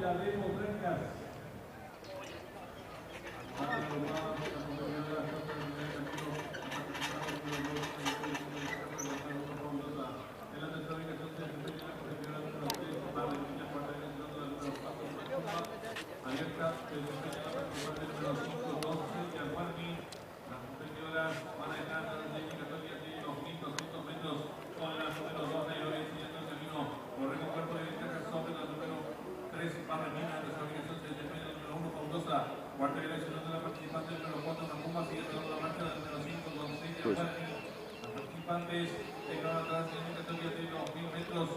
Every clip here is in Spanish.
Olla de Potrencas. Abierta, el número 5, 12, Gianmarni. Las competidoras van a dejar la Católica de los 1.200 metros con la número 2, Nairobi, siguiendo el camino. Corre con cuerpo de ventaja sobre la número 3, Barranquilla, de su obligación se desempeña el número 1, Paulosa. Cuarta dirección de la participante, el número 4, Macumba, siguiendo la marcha del número 5, con 6, Gianmarni. Los participantes dejaron atrás en la Católica de los 1.000 metros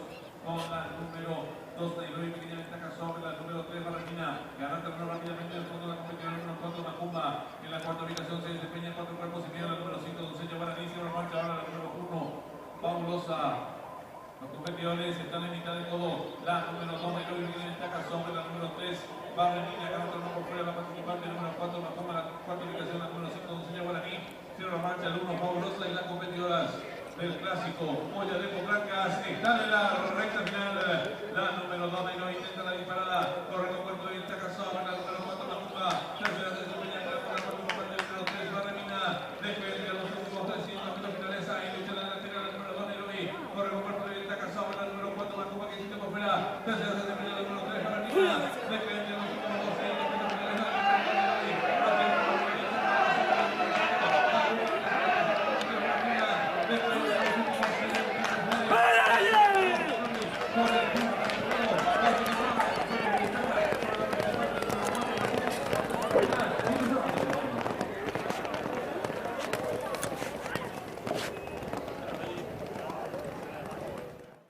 con la número 2, Nairobi, pequeña ventaja sobre la número 3, Barranquilla, que arranca rápidamente el fondo de la competición, el número 4, Macumba. En la cuarta ubicación se desempeña en 4 cuerpos y medio, la número 5, Doncella Guaraní, la marcha ahora la número 1, Paulosa. Los competidores están en mitad de todo. La número 2, Nairobi, pequeña ventaja sobre la número 3, Barranquilla, que arranca por fuera la participante, el número 4, Macumba, la cuarta ubicación, la número 5, Doncella Guaraní, cierra la marcha el 1, Paulosa, y las competidoras del clásico Olla de Potrencas están en la recta final. La número 2, Nairobi, intenta la disparar.